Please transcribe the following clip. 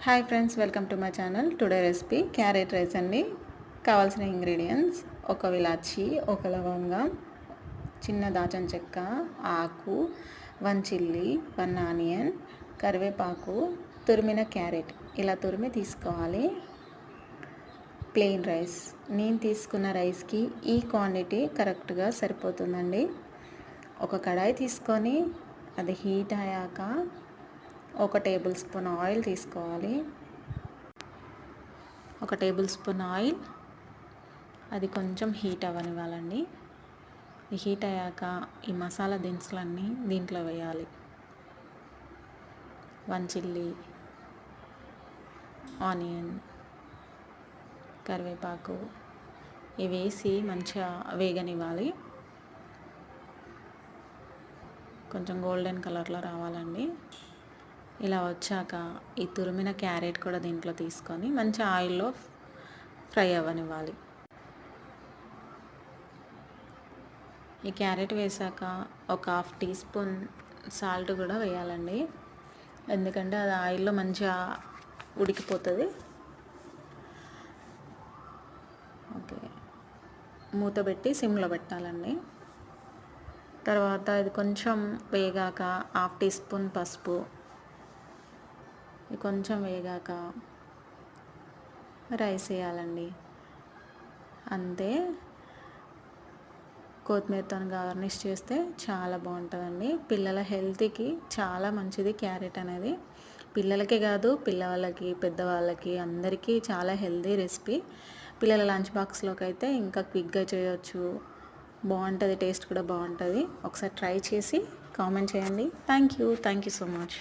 Hi friends, welcome to my channel. Today recipe carrot rice అండి. కావాల్సిన ingredients: ఒక ఇలాచి, ఒక లవంగం, చిన్న దాల్చిన చెక్క, ఆకు, 1 చిల్లీ, 1 ఆనియన్, కరివేపాకు, తురిమిన క్యారెట్. ఇలా తురిమి తీసుకోవాలి. Plain rice. నేను తీసుకున్న రైస్కి ఈ క్వాంటిటీ కరెక్ట్గా సరిపోతుందండి. ఒక కడాయి తీసుకొని అది హీట్ అయ్యాక 1 టేబుల్ స్పూన్ ఆయిల్ తీసుకోవాలి. 1 టేబుల్ స్పూన్ ఆయిల్, అది కొంచెం హీట్ అవ్వనివ్వాలండి. హీట్ అయ్యాక ఈ మసాలా దినుసులన్నీ దీంట్లో వేయాలి. 1 చిల్లీ, ఆనియన్, కరివేపాకు ఇవి వేసి మంచిగా వేగనివ్వాలి. కొంచెం గోల్డెన్ కలర్లో రావాలండి. ఇలా వచ్చాక ఈ తురిమిన క్యారెట్ కూడా దీంట్లో తీసుకొని మంచి ఆయిల్లో ఫ్రై అవ్వనివ్వాలి. ఈ క్యారెట్ వేసాక ఒక 1/2 టీ స్పూన్ సాల్ట్ కూడా వేయాలండి, ఎందుకంటే అది ఆయిల్లో మంచిగా ఉడికిపోతుంది. ఓకే, మూత పెట్టి సిమ్లో పెట్టాలండి. తర్వాత ఇది కొంచెం వేగాక 1/2 టీ స్పూన్ పసుపు, కొంచెం వేగాక రైస్ వేయాలండి. అంతే. కొత్తిమీరతో గార్నిష్ చేస్తే చాలా బాగుంటుందండి. పిల్లల హెల్త్కి చాలా మంచిది క్యారెట్ అనేది. పిల్లలకే కాదు, పిల్లవాళ్ళకి, పెద్దవాళ్ళకి అందరికీ చాలా హెల్తీ రెసిపీ. పిల్లల లంచ్ బాక్స్లోకి అయితే ఇంకా క్విక్గా చేయొచ్చు. బాగుంటుంది, టేస్ట్ కూడా బాగుంటుంది. ఒకసారి ట్రై చేసి కామెంట్ చేయండి. Thank you so much.